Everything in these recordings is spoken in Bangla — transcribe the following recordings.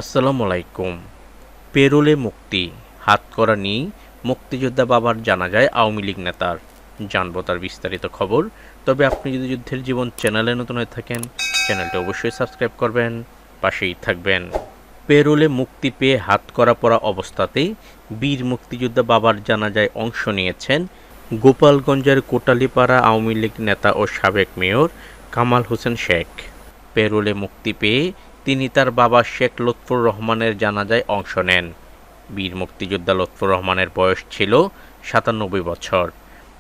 আসসালামু আলাইকুম। পেরোলে মুক্তি, হাতকড়া নিয়েই মুক্তিযোদ্ধা বাবার জানাজায় আওয়ামী লীগ নেতার। জানবো তার বিস্তারিত খবর। তবে আপনি যদি যুদ্ধের জীবন চ্যানেলে নতুন হয়ে থাকেন, চ্যানেলটা অবশ্যই সাবস্ক্রাইব করবেন, পাশেই থাকবেন। পেরোলে মুক্তি পেয়ে হাতকড়া পরা অবস্থাতেই বীর মুক্তিযোদ্ধা বাবার জানাজায় অংশ নিয়েছেন গোপালগঞ্জের কোটালীপাড়া আওয়ামী লীগ নেতা ও সাবেক মেয়র কামাল হোসেন শেখ। পেরোলে মুক্তি পেয়ে তিনি তার বাবা শেখ লুৎফর রহমানের জানাজায় অংশ নেন। বীর মুক্তিযোদ্ধা লুৎফর রহমানের বয়স ছিল ৯৭ বছর।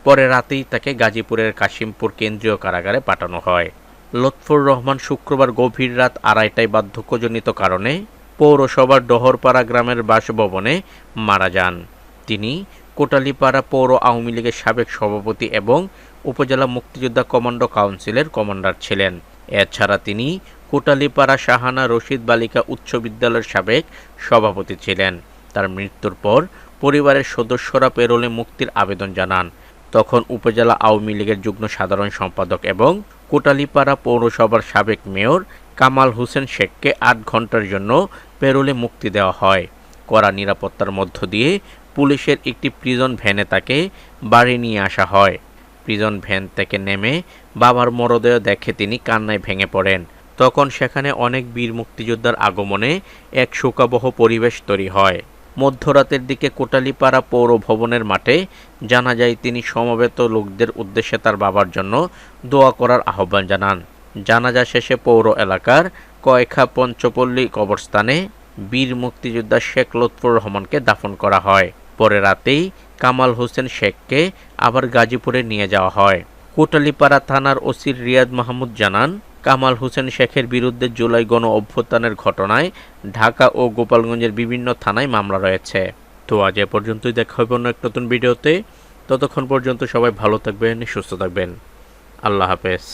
পরে রাতেই তাকে গাজীপুরের কাশিমপুর কেন্দ্রীয় কারাগারে পাঠানো হয়। লুৎফর রহমান শুক্রবার গভীর রাত ২:৩০টায় বার্ধক্যজনিত কারণে পৌরসভার ডহরপাড়া গ্রামের বাসভবনে মারা যান। তিনি কোটালীপাড়া পৌর আওয়ামী লীগের সাবেক সভাপতি এবং উপজেলা মুক্তিযোদ্ধা কমান্ডো কাউন্সিলের কমান্ডার ছিলেন। এছাড়া তিনি কোটালীপাড়া শাহানা রশিদ বালিকা উচ্চ বিদ্যালয়ের সাবেক সভাপতি ছিলেন। তার মৃত্যুর পর পরিবারের সদস্যরা পেরোলে মুক্তির আবেদন জানান। তখন উপজেলা আওয়ামী লীগের যুগ্ম সাধারণ সম্পাদক এবং কোটালীপাড়া পৌরসভার সাবেক মেয়র কামাল হোসেন শেখকে ৮ ঘন্টার জন্য পেরোলে মুক্তি দেওয়া হয়। কড়া নিরাপত্তার মধ্য দিয়ে পুলিশের একটি প্রিজন ভ্যানে তাকে বাড়ি নিয়ে আসা হয়। প্রিজন ভ্যান থেকে নেমে বাবার মরদেহ দেখে তিনি কান্নায় ভেঙে পড়েন। তখন সেখানে অনেক বীর মুক্তিযোদ্ধার আগমনে এক শোকাবহ পরিবেশ তৈরি হয়। মধ্যরাতের দিকে কোটালীপাড়া পৌর ভবনের মাঠে জানাজায় তিনি সমবেত লোকদের উদ্দেশ্যে তার বাবার জন্য দোয়া করার আহ্বান জানান। জানাজা শেষে পৌর এলাকার কয়খা পঞ্চপল্লী কবরস্থানে বীর মুক্তিযোদ্ধা শেখ লুৎফর রহমানকে দাফন করা হয়। পরে রাতেই কামাল হোসেন শেখকে আবার গাজীপুরে নিয়ে যাওয়া হয়। কোটালীপাড়া থানার ওসি রিয়াদ মাহমুদ জানান, কামাল হোসেন শেখের বিরুদ্ধে জুলাই গণ অভ্যুত্থানের ঘটনায় ঢাকা ও গোপালগঞ্জের বিভিন্ন থানায় মামলা রয়েছে। তো আজ এ পর্যন্তই, দেখা হবে অন্য এক নতুন ভিডিওতে। ততক্ষণ পর্যন্ত সবাই ভালো থাকবেন, সুস্থ থাকবেন। আল্লাহ হাফেজ।